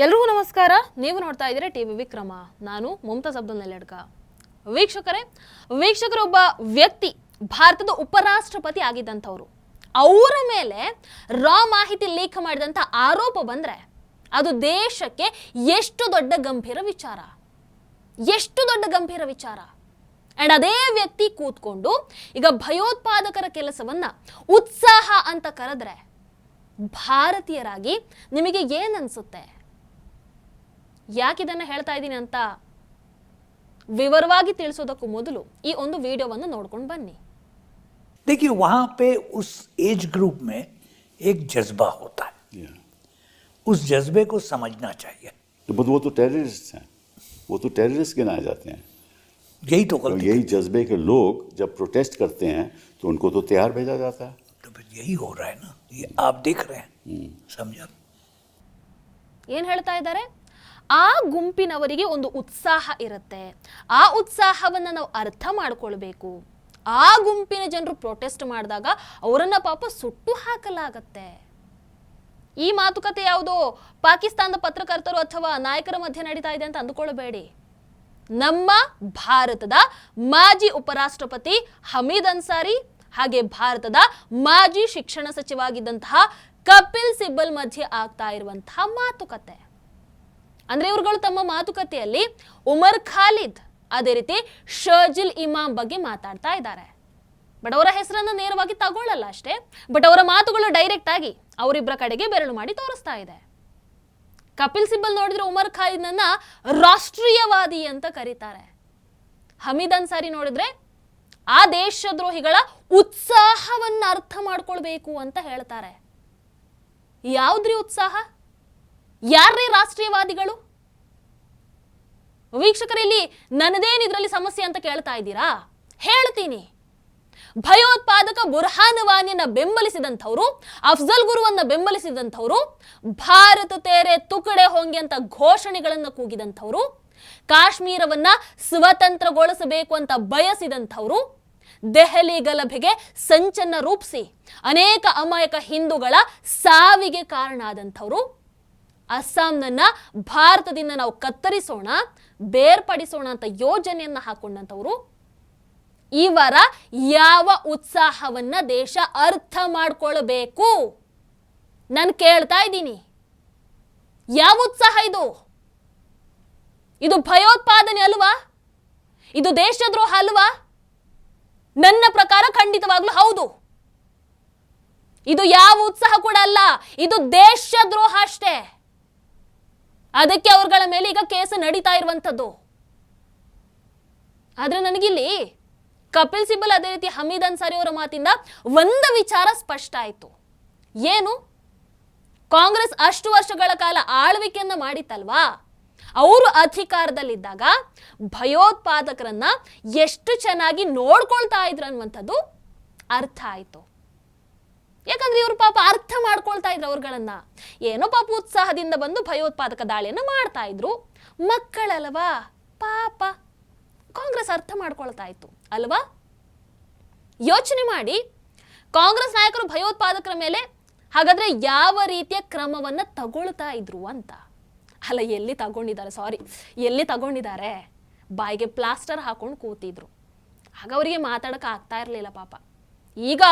ಎಲ್ರಿಗೂ ನಮಸ್ಕಾರ. ನೀವು ನೋಡ್ತಾ ಇದ್ದೀರಾ ಟಿವಿ ವಿಕ್ರಮ. ನಾನು ಮುಮ್ತಾಜ್ ಅಬ್ದುಲ್ ನೆಲ್ಲಡ್ಕ. ವೀಕ್ಷಕರೊಬ್ಬ ವ್ಯಕ್ತಿ ಭಾರತದ ಉಪರಾಷ್ಟ್ರಪತಿ ಆಗಿದ್ದಂಥವ್ರು. ಅವರ ಮೇಲೆ ರಾ ಮಾಹಿತಿ ಲೀಕ್ ಮಾಡಿದಂಥ ಆರೋಪ ಬಂದರೆ ಅದು ದೇಶಕ್ಕೆ ಎಷ್ಟು ದೊಡ್ಡ ಗಂಭೀರ ವಿಚಾರ. ಅಂಡ್ ಅದೇ ವ್ಯಕ್ತಿ ಕೂತ್ಕೊಂಡು ಈಗ ಭಯೋತ್ಪಾದಕರ ಕೆಲಸವನ್ನ ಉತ್ಸಾಹ ಅಂತ ಕರೆದ್ರೆ ಭಾರತೀಯರಾಗಿ ನಿಮಗೆ ಏನನ್ಸುತ್ತೆ? ಯಾಕಿದನ್ನ ಹೇಳ್ತಾ ಇದ್ದೀನಿ ಅಂತ विवरवागी ತಿಳಿಸೋದಕ್ಕೂ ಮೊದಲು ಈ ಒಂದು ವಿಡಿಯೋವನ್ನು ನೋಡ್ಕೊಂಡು ಬನ್ನಿ. देखिए वहां पे उस एज ग्रुप में एक जज्बा होता है, उस जज्बे को समझना चाहिए. वो तो टेररिस्ट हैं, वो तो टेररिस्ट गिनाए जाते हैं. यही तो यही जज्बे के लोग जब प्रोटेस्ट करते हैं तो उनको तो तैयार भेजा जाता है. तो फिर यही हो रहा है ना, ये आप देख रहे हैं. समझा? ಏನು ಹೇಳ್ತಾ ಇದ್ದಾರೆ? ಆ ಗುಂಪಿನವರಿಗೆ ಒಂದು ಉತ್ಸಾಹ ಇರುತ್ತೆ. ಆ ಉತ್ಸಾಹವನ್ನು ನಾವು ಅರ್ಥ ಮಾಡ್ಕೊಳ್ಬೇಕು. ಆ ಗುಂಪಿನ ಜನರು ಪ್ರೊಟೆಸ್ಟ್ ಮಾಡಿದಾಗ ಅವರನ್ನ ಪಾಪ ಸುಟ್ಟು ಹಾಕಲಾಗತ್ತೆ. ಈ ಮಾತುಕತೆ ಯಾವುದೋ ಪಾಕಿಸ್ತಾನದ ಪತ್ರಕರ್ತರು ಅಥವಾ ನಾಯಕರ ಮಧ್ಯೆ ನಡೀತಾ ಇದೆ ಅಂತ ಅಂದುಕೊಳ್ಳಬೇಡಿ. ನಮ್ಮ ಭಾರತದ ಮಾಜಿ ಉಪರಾಷ್ಟ್ರಪತಿ ಹಮೀದ್ ಅನ್ಸಾರಿ ಹಾಗೆ ಭಾರತದ ಮಾಜಿ ಶಿಕ್ಷಣ ಸಚಿವರಾಗಿದ್ದಂತಹ ಕಪಿಲ್ ಸಿಬಲ್ ಮಧ್ಯೆ ಆಗ್ತಾ ಇರುವಂತಹ ಮಾತುಕತೆ. ಅಂದ್ರೆ ಇವರುಗಳು ತಮ್ಮ ಮಾತುಕತೆಯಲ್ಲಿ ಉಮರ್ ಖಾಲಿದ್ ಅದೇ ರೀತಿ ಶರ್ಜಿಲ್ ಇಮಾಮ್ ಬಗ್ಗೆ ಮಾತಾಡ್ತಾ ಇದ್ದಾರೆ. ಬಟ್ ಅವರ ಹೆಸರನ್ನು ನೇರವಾಗಿ ತಗೊಳ್ಳಲ್ಲ ಅಷ್ಟೇ. ಬಟ್ ಅವರ ಮಾತುಗಳು ಡೈರೆಕ್ಟ್ ಆಗಿ ಅವರಿಬ್ಬರ ಕಡೆಗೆ ಬೆರಳು ಮಾಡಿ ತೋರಿಸ್ತಾ ಇದೆ. ಕಪಿಲ್ ಸಿಬಲ್ ನೋಡಿದ್ರೆ ಉಮರ್ ಖಾಲಿದ್ನನ್ನ ರಾಷ್ಟ್ರೀಯವಾದಿ ಅಂತ ಕರೀತಾರೆ. ಹಮೀದ್ ಅನ್ಸಾರಿ ನೋಡಿದ್ರೆ ಆ ದೇಶದ್ರೋಹಿಗಳ ಉತ್ಸಾಹವನ್ನ ಅರ್ಥ ಮಾಡ್ಕೊಳ್ಬೇಕು ಅಂತ ಹೇಳ್ತಾರೆ. ಯಾವ್ದ್ರಿ ಉತ್ಸಾಹ? ಯಾರೇ ರಾಷ್ಟ್ರೀಯವಾದಿಗಳು? ವೀಕ್ಷಕರಲ್ಲಿ ನನ್ನದೇನು ಇದರಲ್ಲಿ ಸಮಸ್ಯೆ ಅಂತ ಕೇಳ್ತಾ ಇದ್ದೀರಾ? ಹೇಳ್ತೀನಿ. ಭಯೋತ್ಪಾದಕ ಬುರ್ಹಾನ್ ವಾನಿಯನ್ನ ಬೆಂಬಲಿಸಿದಂಥವ್ರು, ಅಫ್ಜಲ್ ಗುರುವನ್ನ ಬೆಂಬಲಿಸಿದಂಥವ್ರು, ಭಾರತ ತೇರೆ ತುಕಡೆ ಹೋಂಗೆ ಅಂತ ಘೋಷಣೆಗಳನ್ನು ಕೂಗಿದಂಥವ್ರು, ಕಾಶ್ಮೀರವನ್ನ ಸ್ವತಂತ್ರಗೊಳಿಸಬೇಕು ಅಂತ ಬಯಸಿದಂಥವ್ರು, ದೆಹಲಿ ಗಲಭೆಗೆ ಸಂಚನ್ನ ರೂಪಿಸಿ ಅನೇಕ ಅಮಾಯಕ ಹಿಂದೂಗಳ ಸಾವಿಗೆ ಕಾರಣ ಆದಂಥವ್ರು, ಅಸ್ಸಾಂನನ್ನ ಭಾರತದಿಂದ ನಾವು ಕತ್ತರಿಸೋಣ, ಬೇರ್ಪಡಿಸೋಣ ಅಂತ ಯೋಜನೆಯನ್ನ ಹಾಕೊಂಡಂಥವ್ರು, ಇವರ ಯಾವ ಉತ್ಸಾಹವನ್ನ ದೇಶ ಅರ್ಥ ಮಾಡ್ಕೊಳ್ಬೇಕು? ನಾನು ಕೇಳ್ತಾ ಇದ್ದೀನಿ, ಯಾವ ಉತ್ಸಾಹ ಇದು? ಇದು ಭಯೋತ್ಪಾದನೆ ಅಲ್ವಾ? ಇದು ದೇಶದ್ರೋಹ ಅಲ್ವಾ? ನನ್ನ ಪ್ರಕಾರ ಖಂಡಿತವಾಗ್ಲೂ ಹೌದು. ಇದು ಯಾವ ಉತ್ಸಾಹ ಕೂಡ ಅಲ್ಲ, ಇದು ದೇಶದ್ರೋಹ ಅಷ್ಟೇ. ಅದಕ್ಕೆ ಅವರುಗಳ ಮೇಲೆ ಈಗ ಕೇಸ್ ನಡೀತಾ ಇರುವಂಥದ್ದು. ಆದ್ರೆ ನನಗಿಲ್ಲಿ ಕಪಿಲ್ ಸಿಬಲ್ ಅದೇ ರೀತಿ ಹಮೀದ್ ಅನ್ಸಾರಿ ಅವರ ಮಾತಿಂದ ಒಂದು ವಿಚಾರ ಸ್ಪಷ್ಟ ಆಯಿತು. ಏನು? ಕಾಂಗ್ರೆಸ್ ಅಷ್ಟು ವರ್ಷಗಳ ಕಾಲ ಆಳ್ವಿಕೆಯನ್ನ ಮಾಡಿತ್ತಲ್ವಾ, ಅವರು ಅಧಿಕಾರದಲ್ಲಿದ್ದಾಗ ಭಯೋತ್ಪಾದಕರನ್ನ ಎಷ್ಟು ಚೆನ್ನಾಗಿ ನೋಡ್ಕೊಳ್ತಾ ಇದ್ರು ಅನ್ನುವಂಥದ್ದು ಅರ್ಥ ಆಯಿತು. ಯಾಕಂದ್ರೆ ಇವರು ಪಾಪ ಅರ್ಥ ಮಾಡ್ಕೊಳ್ತಾ ಇದ್ರು ಅವ್ರುಗಳನ್ನ. ಏನೋ ಪಾಪ ಉತ್ಸಾಹದಿಂದ ಬಂದು ಭಯೋತ್ಪಾದಕ ದಾಳಿಯನ್ನು ಮಾಡ್ತಾ ಇದ್ರು. ಮಕ್ಕಳಲ್ವಾ ಪಾಪ, ಕಾಂಗ್ರೆಸ್ ಅರ್ಥ ಮಾಡ್ಕೊಳ್ತಾ ಇತ್ತು ಅಲ್ವಾ? ಯೋಚನೆ ಮಾಡಿ, ಕಾಂಗ್ರೆಸ್ ನಾಯಕರು ಭಯೋತ್ಪಾದಕರ ಮೇಲೆ ಹಾಗಾದ್ರೆ ಯಾವ ರೀತಿಯ ಕ್ರಮವನ್ನ ತಗೊಳ್ತಾ ಇದ್ರು ಅಂತ. ಅಲ್ಲ, ಎಲ್ಲಿ ತಗೊಂಡಿದ್ದಾರೆ? ಬಾಯಿಗೆ ಪ್ಲಾಸ್ಟರ್ ಹಾಕೊಂಡು ಕೂತಿದ್ರು. ಆಗ ಅವರಿಗೆ ಮಾತಾಡಕ್ಕೆ ಆಗ್ತಾ ಇರಲಿಲ್ಲ ಪಾಪ. ಈಗ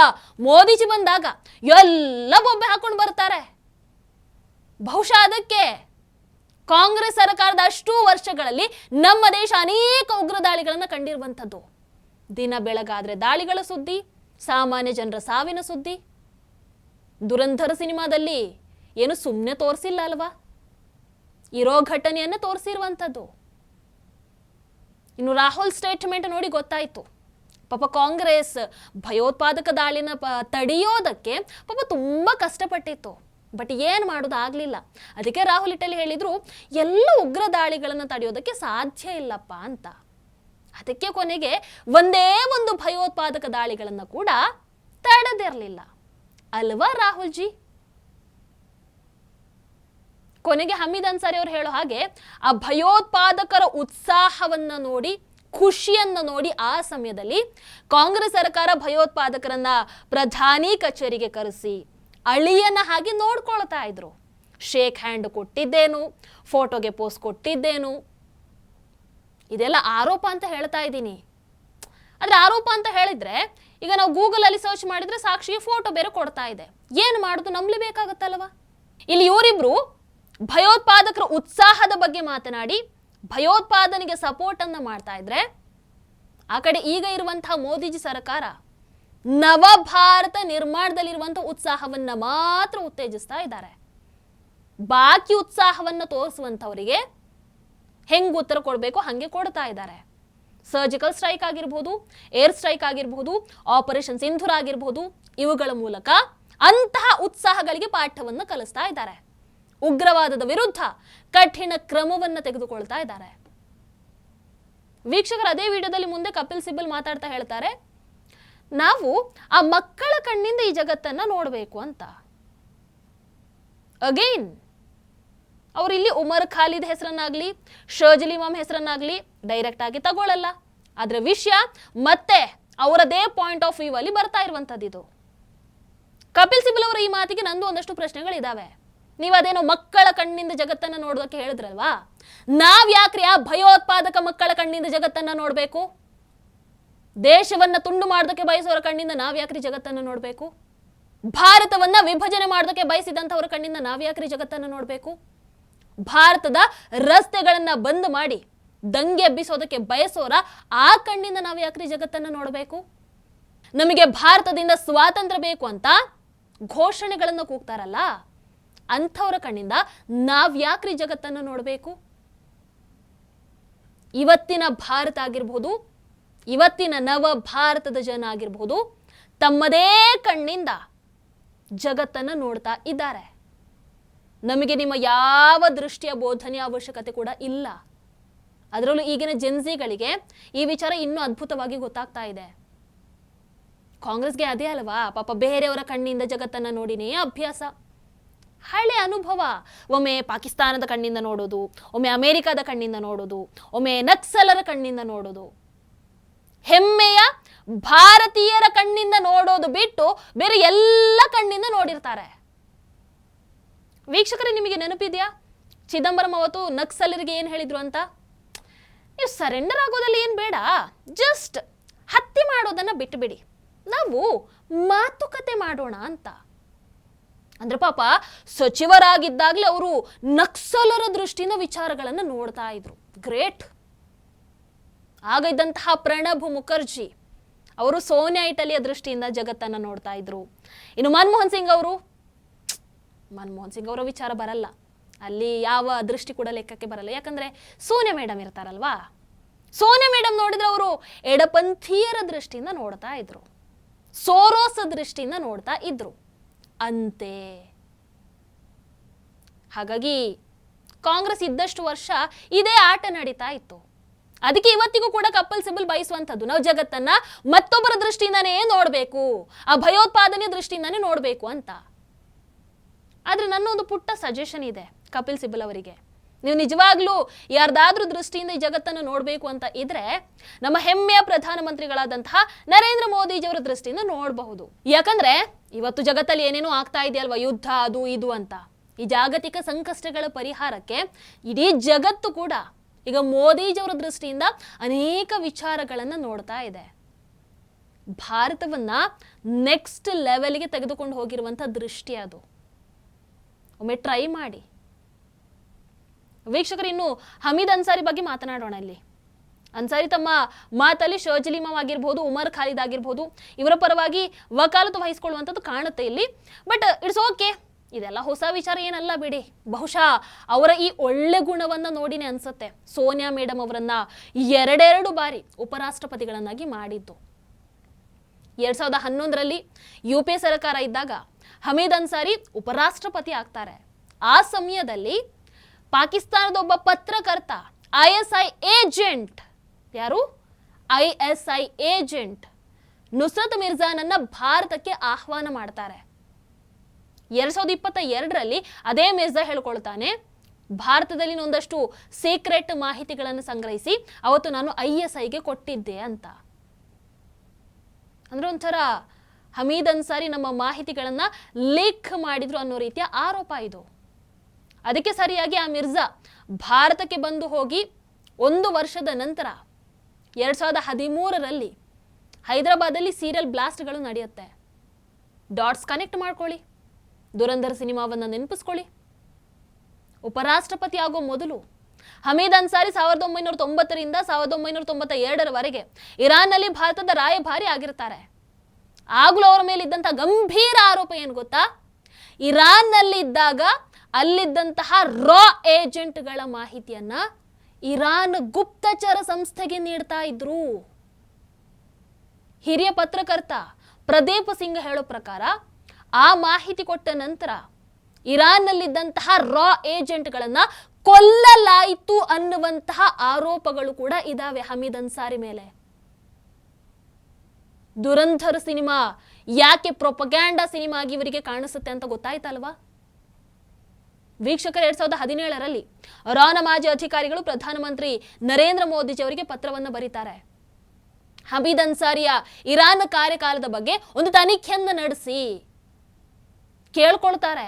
ಮೋದಿಜಿ ಬಂದಾಗ ಎಲ್ಲ ಬೊಬ್ಬೆ ಹಾಕೊಂಡು ಬರ್ತಾರೆ. ಬಹುಶಃ ಅದಕ್ಕೆ ಕಾಂಗ್ರೆಸ್ ಸರ್ಕಾರದ ಅಷ್ಟೂ ವರ್ಷಗಳಲ್ಲಿ ನಮ್ಮ ದೇಶ ಅನೇಕ ಉಗ್ರ ದಾಳಿಗಳನ್ನು ಕಂಡಿರುವಂಥದ್ದು. ದಿನ ಬೆಳಗಾದ್ರೆ ದಾಳಿಗಳ ಸುದ್ದಿ, ಸಾಮಾನ್ಯ ಜನರ ಸಾವಿನ ಸುದ್ದಿ. ದುರಂಧರ ಸಿನಿಮಾದಲ್ಲಿ ಏನು ಸುಮ್ಮನೆ ತೋರಿಸಿಲ್ಲ ಅಲ್ವಾ, ಇರೋ ಘಟನೆಯನ್ನು ತೋರಿಸಿರುವಂಥದ್ದು. ಇನ್ನು ರಾಹುಲ್ ಸ್ಟೇಟ್ಮೆಂಟ್ ನೋಡಿ ಗೊತ್ತಾಯ್ತು. ಪಾಪ ಕಾಂಗ್ರೆಸ್ ಭಯೋತ್ಪಾದಕ ದಾಳಿನ ತಡೆಯೋದಕ್ಕೆ ಪಾಪ ತುಂಬ ಕಷ್ಟಪಟ್ಟಿತ್ತು. ಬಟ್ ಏನು ಮಾಡೋದಾಗಲಿಲ್ಲ. ಅದಕ್ಕೆ ರಾಹುಲ್ ಇಟಲಿ ಹೇಳಿದ್ರು, ಎಲ್ಲ ಉಗ್ರ ದಾಳಿಗಳನ್ನು ತಡೆಯೋದಕ್ಕೆ ಸಾಧ್ಯ ಇಲ್ಲಪ್ಪ ಅಂತ. ಅದಕ್ಕೆ ಕೊನೆಗೆ ಒಂದೇ ಒಂದು ಭಯೋತ್ಪಾದಕ ದಾಳಿಗಳನ್ನು ಕೂಡ ತಡೆದಿರಲಿಲ್ಲ ಅಲ್ವಾ ರಾಹುಲ್ ಜಿ? ಕೊನೆಗೆ ಹಮೀದ್ ಅನ್ಸಾರಿ ಅವರು ಹೇಳೋ ಹಾಗೆ ಆ ಭಯೋತ್ಪಾದಕರ ಉತ್ಸಾಹವನ್ನ ನೋಡಿ, ಖುಷಿಯನ್ನ ನೋಡಿ ಆ ಸಮಯದಲ್ಲಿ ಕಾಂಗ್ರೆಸ್ ಸರ್ಕಾರ ಭಯೋತ್ಪಾದಕರನ್ನ ಪ್ರಧಾನಿ ಕಚೇರಿಗೆ ಕರೆಸಿ ಅಳಿಯನ ಹಾಗೆ ನೋಡ್ಕೊಳ್ತಾ ಇದ್ರು. ಶೇಕ್ ಹ್ಯಾಂಡ್ ಕೊಟ್ಟಿದ್ದೇನು, ಫೋಟೋಗೆ ಪೋಸ್ ಕೊಟ್ಟಿದ್ದೇನು, ಇದೆಲ್ಲ ಆರೋಪ ಅಂತ ಹೇಳ್ತಾ ಇದ್ದೀನಿ. ಆದರೆ ಆರೋಪ ಅಂತ ಹೇಳಿದ್ರೆ ಈಗ ನಾವು ಗೂಗಲಲ್ಲಿ ಸರ್ಚ್ ಮಾಡಿದ್ರೆ ಸಾಕ್ಷಿಗೆ ಫೋಟೋ ಬೇರೆ ಕೊಡ್ತಾ ಇದೆ. ಏನು ಮಾಡೋದು, ನಂಬಲೇಬೇಕಾಗತ್ತಲ್ವ. ಇಲ್ಲಿ ಇವರಿಬ್ರು ಭಯೋತ್ಪಾದಕರ ಉತ್ಸಾಹದ ಬಗ್ಗೆ ಮಾತನಾಡಿ ಭಯೋತ್ಪಾದನೆಗೆ ಸಪೋರ್ಟ್ ಅನ್ನ ಮಾಡ್ತಾ ಇದ್ರೆ, ಆ ಕಡೆ ಈಗ ಇರುವಂತಹ ಮೋದಿಜಿ ಸರ್ಕಾರ ನವ ಭಾರತ ನಿರ್ಮಾಣದಲ್ಲಿರುವಂತಹ ಉತ್ಸಾಹವನ್ನ ಮಾತ್ರ ಉತ್ತೇಜಿಸ್ತಾ ಇದ್ದಾರೆ. ಬಾಕಿ ಉತ್ಸಾಹವನ್ನ ತೋರಿಸುವಂತವರಿಗೆ ಹೆಂಗ್ ಉತ್ತರ ಕೊಡಬೇಕು ಹಂಗೆ ಕೊಡ್ತಾ ಇದ್ದಾರೆ. ಸರ್ಜಿಕಲ್ ಸ್ಟ್ರೈಕ್ ಆಗಿರಬಹುದು, ಏರ್ ಸ್ಟ್ರೈಕ್ ಆಗಿರಬಹುದು, ಆಪರೇಷನ್ ಸಿಂಧೂರ್ ಆಗಿರಬಹುದು, ಇವುಗಳ ಮೂಲಕ ಅಂತಹ ಉತ್ಸಾಹಗಳಿಗೆ ಪಾಠವನ್ನು ಕಲಿಸ್ತಾ ಇದ್ದಾರೆ. ಉಗ್ರವಾದದ ವಿರುದ್ಧ ಕಠಿಣ ಕ್ರಮವನ್ನು ತೆಗೆದುಕೊಳ್ತಾ ಇದ್ದಾರೆ. ವೀಕ್ಷಕರು ಅದೇ ವಿಡಿಯೋದಲ್ಲಿ ಮುಂದೆ ಕಪಿಲ್ ಸಿಬಲ್ ಮಾತಾಡ್ತಾ ಹೇಳ್ತಾರೆ, ನಾವು ಆ ಮಕ್ಕಳ ಕಣ್ಣಿಂದ ಈ ಜಗತ್ತನ್ನ ನೋಡಬೇಕು ಅಂತ. ಅಗೈನ್ ಅವರು ಇಲ್ಲಿ ಉಮರ್ ಖಾಲಿದ್ ಹೆಸರನ್ನಾಗ್ಲಿ ಶರ್ಜಿಲ್ ಇಮಾಮ್ ಹೆಸರನ್ನಾಗ್ಲಿ ಡೈರೆಕ್ಟ್ ಆಗಿ ತಗೊಳ್ಳಲ್ಲ. ಆದ್ರೆ ವಿಷಯ ಮತ್ತೆ ಅವರದೇ ಪಾಯಿಂಟ್ ಆಫ್ ವ್ಯೂ ಅಲ್ಲಿ ಬರ್ತಾ ಇರುವಂತದ್ದು ಇದು. ಕಪಿಲ್ ಸಿಬಲ್ ಅವರ ಈ ಮಾತಿಗೆ ನಂದು ಒಂದಷ್ಟು ಪ್ರಶ್ನೆಗಳಿದಾವೆ. ನೀವು ಅದೇನೋ ಮಕ್ಕಳ ಕಣ್ಣಿಂದ ಜಗತ್ತನ್ನ ನೋಡೋದಕ್ಕೆ ಹೇಳಿದ್ರಲ್ವಾ, ನಾವ್ ಯಾಕ್ರಿ ಆ ಭಯೋತ್ಪಾದಕ ಮಕ್ಕಳ ಕಣ್ಣಿಂದ ಜಗತ್ತನ್ನ ನೋಡ್ಬೇಕು? ದೇಶವನ್ನ ತುಂಡು ಮಾಡೋದಕ್ಕೆ ಬಯಸೋರ ಕಣ್ಣಿಂದ ನಾವ್ ಯಾಕ್ರಿ ಜಗತ್ತನ್ನ ನೋಡ್ಬೇಕು? ಭಾರತವನ್ನ ವಿಭಜನೆ ಮಾಡೋದಕ್ಕೆ ಬಯಸಿದಂಥವ್ರ ಕಣ್ಣಿಂದ ನಾವ್ ಯಾಕ್ರಿ ಜಗತ್ತನ್ನ ನೋಡ್ಬೇಕು? ಭಾರತದ ರಸ್ತೆಗಳನ್ನ ಬಂದ್ ಮಾಡಿ ದಂಗೆ ಎಬ್ಬಿಸೋದಕ್ಕೆ ಬಯಸೋರ ಆ ಕಣ್ಣಿಂದ ನಾವು ಯಾಕ್ರಿ ಜಗತ್ತನ್ನ ನೋಡಬೇಕು? ನಮಗೆ ಭಾರತದಿಂದ ಸ್ವಾತಂತ್ರ್ಯ ಬೇಕು ಅಂತ ಘೋಷಣೆಗಳನ್ನು ಕೂಗ್ತಾರಲ್ಲ, ಅಂಥವರ ಕಣ್ಣಿಂದ ನಾವ್ ಯಾಕ್ರಿ ಜಗತ್ತನ್ನ ನೋಡಬೇಕು? ಇವತ್ತಿನ ಭಾರತ ಆಗಿರ್ಬೋದು, ಇವತ್ತಿನ ನವ ಭಾರತದ ಜನ ಆಗಿರ್ಬೋದು, ತಮ್ಮದೇ ಕಣ್ಣಿಂದ ಜಗತ್ತನ್ನ ನೋಡ್ತಾ ಇದ್ದಾರೆ. ನಮಗೆ ನಿಮ್ಮ ಯಾವ ದೃಷ್ಟಿಯ ಬೋಧನೆಯ ಅವಶ್ಯಕತೆ ಕೂಡ ಇಲ್ಲ. ಅದರಲ್ಲೂ ಈಗಿನ ಜೆನ್ಸಿಗಳಿಗೆ ಈ ವಿಚಾರ ಇನ್ನೂ ಅದ್ಭುತವಾಗಿ ಗೊತ್ತಾಗ್ತಾ ಇದೆ. ಕಾಂಗ್ರೆಸ್ಗೆ ಅದೇ ಅಲ್ವಾ ಪಾಪ, ಬೇರೆಯವರ ಕಣ್ಣಿಂದ ಜಗತ್ತನ್ನ ನೋಡಿನೇ ಅಭ್ಯಾಸ, ಹಳೆ ಅನುಭವ. ಒಮ್ಮೆ ಪಾಕಿಸ್ತಾನದ ಕಣ್ಣಿಂದ ನೋಡೋದು, ಒಮ್ಮೆ ಅಮೆರಿಕದ ಕಣ್ಣಿಂದ ನೋಡೋದು, ಒಮ್ಮೆ ನಕ್ಸಲರ ಕಣ್ಣಿಂದ ನೋಡೋದು. ಹೆಮ್ಮೆಯ ಭಾರತೀಯರ ಕಣ್ಣಿಂದ ನೋಡೋದು ಬಿಟ್ಟು ಬೇರೆ ಎಲ್ಲ ಕಣ್ಣಿಂದ ನೋಡಿರ್ತಾರೆ. ವೀಕ್ಷಕರೇ, ನಿಮಗೆ ನೆನಪಿದೆಯಾ ಚಿದಂಬರಂ ಅವತ್ತು ನಕ್ಸಲರಿಗೆ ಏನು ಹೇಳಿದ್ರು ಅಂತ? ನೀವು ಸರೆಂಡರ್ ಆಗೋದಲ್ಲಿ ಏನು ಬೇಡ, ಜಸ್ಟ್ ಹತ್ಯೆ ಮಾಡೋದನ್ನ ಬಿಟ್ಟುಬಿಡಿ, ನಾವು ಮಾತುಕತೆ ಮಾಡೋಣ ಅಂತ. ಅಂದ್ರೆ ಪಾಪ ಸಚಿವರಾಗಿದ್ದಾಗಲೇ ಅವರು ನಕ್ಸಲರ ದೃಷ್ಟಿಯಿಂದ ವಿಚಾರಗಳನ್ನು ನೋಡ್ತಾ ಇದ್ರು. ಗ್ರೇಟ್. ಆಗ ಇದ್ದಂತಹ ಪ್ರಣಬ್ ಮುಖರ್ಜಿ ಅವರು ಸೋನಿಯಾ ಇಟಲಿಯ ದೃಷ್ಟಿಯಿಂದ ಜಗತ್ತನ್ನ ನೋಡ್ತಾ ಇದ್ರು. ಇನ್ನು ಮನಮೋಹನ್ ಸಿಂಗ್ ಅವರ ವಿಚಾರ ಬರಲ್ಲ, ಅಲ್ಲಿ ಯಾವ ದೃಷ್ಟಿ ಕೂಡ ಲೆಕ್ಕಕ್ಕೆ ಬರಲ್ಲ. ಯಾಕಂದ್ರೆ ಸೋನಿಯಾ ಮೇಡಮ್ ಇರ್ತಾರಲ್ವಾ, ಸೋನಿಯಾ ಮೇಡಮ್ ನೋಡಿದ್ರೆ ಅವರು ಎಡಪಂಥೀಯರ ದೃಷ್ಟಿಯಿಂದ ನೋಡ್ತಾ ಇದ್ರು, ಸೋರೋಸ್ ದೃಷ್ಟಿಯಿಂದ ನೋಡ್ತಾ ಇದ್ರು ಅಂತೆ. ಹಾಗಾಗಿ ಕಾಂಗ್ರೆಸ್ ಇದ್ದಷ್ಟು ವರ್ಷ ಇದೇ ಆಟ ನಡೀತಾ ಇತ್ತು. ಅದಕ್ಕೆ ಇವತ್ತಿಗೂ ಕೂಡ ಕಪಿಲ್ ಸಿಬಲ್ ಬಯಸುವಂಥದ್ದು, ನಾವು ಜಗತ್ತನ್ನ ಮತ್ತೊಬ್ಬರ ದೃಷ್ಟಿಯಿಂದಾನೇ ನೋಡಬೇಕು, ಆ ಭಯೋತ್ಪಾದನೆ ದೃಷ್ಟಿಯಿಂದಾನೇ ನೋಡಬೇಕು ಅಂತ. ಆದ್ರೆ ನನ್ನೊಂದು ಪುಟ್ಟ ಸಜೆಷನ್ ಇದೆ ಕಪಿಲ್ ಸಿಬಲ್ ಅವರಿಗೆ, ನೀವು ನಿಜವಾಗ್ಲೂ ಯಾರ್ದಾದ್ರೂ ದೃಷ್ಟಿಯಿಂದ ಈ ಜಗತ್ತನ್ನು ನೋಡಬೇಕು ಅಂತ ಇದ್ರೆ ನಮ್ಮ ಹೆಮ್ಮೆಯ ಪ್ರಧಾನಮಂತ್ರಿಗಳಾದಂತಹ ನರೇಂದ್ರ ಮೋದಿಜಿಯವರ ದೃಷ್ಟಿಯಿಂದ ನೋಡಬಹುದು. ಯಾಕಂದ್ರೆ ಇವತ್ತು ಜಗತ್ತಲ್ಲಿ ಏನೇನೋ ಆಗ್ತಾ ಇದೆಯಲ್ವಾ, ಯುದ್ಧ ಅದು ಇದು ಅಂತ. ಈ ಜಾಗತಿಕ ಸಂಕಷ್ಟಗಳ ಪರಿಹಾರಕ್ಕೆ ಇಡೀ ಜಗತ್ತು ಕೂಡ ಈಗ ಮೋದಿಜಿಯವರ ದೃಷ್ಟಿಯಿಂದ ಅನೇಕ ವಿಚಾರಗಳನ್ನ ನೋಡ್ತಾ ಇದೆ. ಭಾರತವನ್ನ ನೆಕ್ಸ್ಟ್ ಲೆವೆಲ್ಗೆ ತೆಗೆದುಕೊಂಡು ಹೋಗಿರುವಂತ ದೃಷ್ಟಿ ಅದು. ಒಮ್ಮೆ ಟ್ರೈ ಮಾಡಿ. ವೀಕ್ಷಕರು, ಇನ್ನು ಹಮೀದ್ ಅನ್ಸಾರಿ ಬಗ್ಗೆ ಮಾತನಾಡೋಣ. ಇಲ್ಲಿ ಅನ್ಸಾರಿ ತಮ್ಮ ಮಾತಲ್ಲಿ ಶರ್ಜಿಲ್ ಇಮಾಮ್ ಆಗಿರ್ಬೋದು, ಉಮರ್ ಖಾಲಿದ್ ಆಗಿರ್ಬೋದು, ಇವರ ಪರವಾಗಿ ವಕಾಲತ್ತು ವಹಿಸಿಕೊಳ್ಳುವಂಥದ್ದು ಕಾಣುತ್ತೆ ಇಲ್ಲಿ. ಬಟ್ ಇಟ್ಸ್ ಓಕೆ, ಇದೆಲ್ಲ ಹೊಸ ವಿಚಾರ ಏನಲ್ಲ ಬಿಡಿ. ಬಹುಶಃ ಅವರ ಈ ಒಳ್ಳೆ ಗುಣವನ್ನ ನೋಡಿನೇ ಅನ್ಸುತ್ತೆ ಸೋನಿಯಾ ಮೇಡಮ್ ಅವರನ್ನ 2 ಬಾರಿ ಉಪರಾಷ್ಟ್ರಪತಿಗಳನ್ನಾಗಿ ಮಾಡಿದ್ದು. 2011ರಲ್ಲಿ UPA ಸರ್ಕಾರ ಇದ್ದಾಗ ಹಮೀದ್ ಅನ್ಸಾರಿ ಉಪರಾಷ್ಟ್ರಪತಿ ಆಗ್ತಾರೆ. ಆ ಸಮಯದಲ್ಲಿ ಪಾಕಿಸ್ತಾನದ ಒಬ್ಬ ಪತ್ರಕರ್ತ, ISI ಏಜೆಂಟ್, ಯಾರು ISI ಏಜೆಂಟ್ ನುಸ್ರತ್ ಮಿರ್ಜಾನನ್ನ ಭಾರತಕ್ಕೆ ಆಹ್ವಾನ ಮಾಡ್ತಾರೆ. 2022ರಲ್ಲಿ ಅದೇ ಮಿರ್ಜಾ ಹೇಳ್ಕೊಳ್ತಾನೆ, ಭಾರತದಲ್ಲಿ ಒಂದಷ್ಟು ಸೀಕ್ರೆಟ್ ಮಾಹಿತಿಗಳನ್ನು ಸಂಗ್ರಹಿಸಿ ಅವತ್ತು ನಾನು ISIಗೆ ಕೊಟ್ಟಿದ್ದೆ ಅಂತ. ಅಂದ್ರೆ ಒಂಥರ ಹಮೀದ್ ಅನ್ಸಾರಿ ನಮ್ಮ ಮಾಹಿತಿಗಳನ್ನ ಲೀಕ್ ಮಾಡಿದ್ರು ಅನ್ನೋ ರೀತಿಯ ಆರೋಪ ಇದು. ಅದಕ್ಕೆ ಸರಿಯಾಗಿ ಆ ಮಿರ್ಜಾ ಭಾರತಕ್ಕೆ ಬಂದು ಹೋಗಿ 1 ವರ್ಷದ ನಂತರ 2013ರಲ್ಲಿ ಹೈದರಾಬಾದಲ್ಲಿ ಸೀರಿಯಲ್ ಬ್ಲಾಸ್ಟ್ಗಳು ನಡೆಯುತ್ತೆ. ಡಾಟ್ಸ್ ಕನೆಕ್ಟ್ ಮಾಡ್ಕೊಳ್ಳಿ, ದುರಂಧರ್ ಸಿನಿಮಾವನ್ನು ನೆನಪಿಸ್ಕೊಳ್ಳಿ. ಉಪರಾಷ್ಟ್ರಪತಿ ಆಗೋ ಮೊದಲು ಹಮೀದ್ ಅನ್ಸಾರಿ 1990ರಿಂದ 1992ರವರೆಗೆ ಇರಾನ್ನಲ್ಲಿ ಭಾರತದ ರಾಯಭಾರಿ ಆಗಿರ್ತಾರೆ. ಆಗಲೂ ಅವರ ಮೇಲೆ ಇದ್ದಂತಹ ಗಂಭೀರ ಆರೋಪ ಏನು ಗೊತ್ತಾ? ಇರಾನ್ನಲ್ಲಿ ಇದ್ದಾಗ ಅಲ್ಲಿದ್ದಂತಹ ರಾ ಏಜೆಂಟ್ಗಳ ಮಾಹಿತಿಯನ್ನ ಇರಾನ್ ಗುಪ್ತಚರ ಸಂಸ್ಥೆಗೆ ನೀಡ್ತಾ ಇದ್ರು. ಹಿರಿಯ ಪತ್ರಕರ್ತ ಪ್ರದೀಪ್ ಸಿಂಗ್ ಹೇಳೋ ಪ್ರಕಾರ ಆ ಮಾಹಿತಿ ಕೊಟ್ಟ ನಂತರ ಇರಾನ್ನಲ್ಲಿದ್ದಂತಹ ರಾ ಏಜೆಂಟ್ಗಳನ್ನ ಕೊಲ್ಲಲಾಯಿತು ಅನ್ನುವಂತಹ ಆರೋಪಗಳು ಕೂಡ ಇದಾವೆ ಹಮೀದ್ ಅನ್ಸಾರಿ ಮೇಲೆ. ದುರಂಧರ್ ಸಿನಿಮಾ ಯಾಕೆ ಪ್ರೊಪಗ್ಯಾಂಡಾ ಸಿನಿಮಾ ಆಗಿ ಇವರಿಗೆ ಕಾಣಿಸುತ್ತೆ ಅಂತ ಗೊತ್ತಾಯ್ತಲ್ವಾ? ವೀಕ್ಷಕರು 2017ರಲ್ಲಿ ರಾನ ಮಾಜಿ ಅಧಿಕಾರಿಗಳು ಪ್ರಧಾನಮಂತ್ರಿ ನರೇಂದ್ರ ಮೋದಿಜಿ ಅವರಿಗೆ ಪತ್ರವನ್ನು ಬರೀತಾರೆ. ಹಮೀದ್ ಅನ್ಸಾರಿಯ ಇರಾನ್ ಕಾರ್ಯಕಾಲದ ಬಗ್ಗೆ ಒಂದು ತನಿಖೆಯನ್ನು ನಡೆಸಿ ಕೇಳ್ಕೊಳ್ತಾರೆ.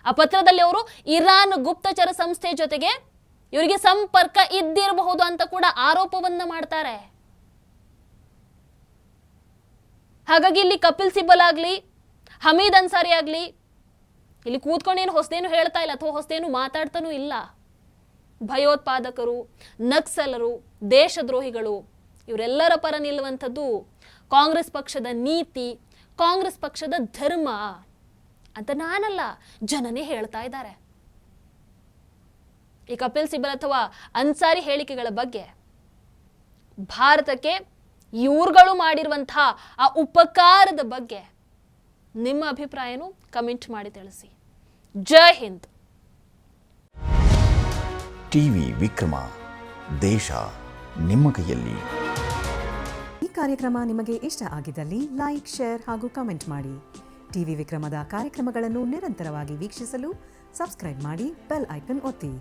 ಆ ಪತ್ರದಲ್ಲಿ ಅವರು ಇರಾನ್ ಗುಪ್ತಚರ ಸಂಸ್ಥೆ ಜೊತೆಗೆ ಇವರಿಗೆ ಸಂಪರ್ಕ ಇದ್ದಿರಬಹುದು ಅಂತ ಕೂಡ ಆರೋಪವನ್ನ ಮಾಡ್ತಾರೆ. ಹಾಗಾಗಿ ಇಲ್ಲಿ ಕಪಿಲ್ ಸಿಬಲ್ ಆಗ್ಲಿ, ಹಮೀದ್ ಅನ್ಸಾರಿ ಆಗ್ಲಿ ಇಲ್ಲಿ ಕೂತ್ಕೊಂಡೇನು ಹೊಸದೇನು ಹೇಳ್ತಾ ಇಲ್ಲ ಅಥವಾ ಹೊಸದೇನು ಮಾತಾಡ್ತಾನೂ ಇಲ್ಲ. ಭಯೋತ್ಪಾದಕರು, ನಕ್ಸಲರು, ದೇಶದ್ರೋಹಿಗಳು ಇವರೆಲ್ಲರ ಪರ ನಿಲ್ಲುವಂಥದ್ದು ಕಾಂಗ್ರೆಸ್ ಪಕ್ಷದ ನೀತಿ, ಕಾಂಗ್ರೆಸ್ ಪಕ್ಷದ ಧರ್ಮ ಅಂತ ನಾನಲ್ಲ, ಜನನೇ ಹೇಳ್ತಾ ಇದ್ದಾರೆ. ಈ ಕಪಿಲ್ ಸಿಬಲ್ ಅಥವಾ ಅನ್ಸಾರಿ ಹೇಳಿಕೆಗಳ ಬಗ್ಗೆ ಭಾರತಕ್ಕೆ ಇವ್ರುಗಳು ಮಾಡಿರುವಂತಹ ಆ ಉಪಕಾರದ ಬಗ್ಗೆ ನಿಮ್ಮ ಅಭಿಪ್ರಾಯನು ಕಮೆಂಟ್ ಮಾಡಿ ತಿಳಿಸಿ. ಜೈ ಹಿಂದ್. ಟಿವಿ ವಿಕ್ರಮ, ದೇಶ ನಿಮ್ಮ ಕೈಯಲ್ಲಿ. ಈ ಕಾರ್ಯಕ್ರಮ ನಿಮಗೆ ಇಷ್ಟ ಆಗಿದ್ದಲ್ಲಿ ಲೈಕ್, ಶೇರ್ ಹಾಗೂ ಕಮೆಂಟ್ ಮಾಡಿ. ಟಿವಿ ವಿಕ್ರಮದ ಕಾರ್ಯಕ್ರಮಗಳನ್ನು ನಿರಂತರವಾಗಿ ವೀಕ್ಷಿಸಲು ಸಬ್ಸ್ಕ್ರೈಬ್ ಮಾಡಿ, ಬೆಲ್ ಐಕನ್ ಒತ್ತಿ.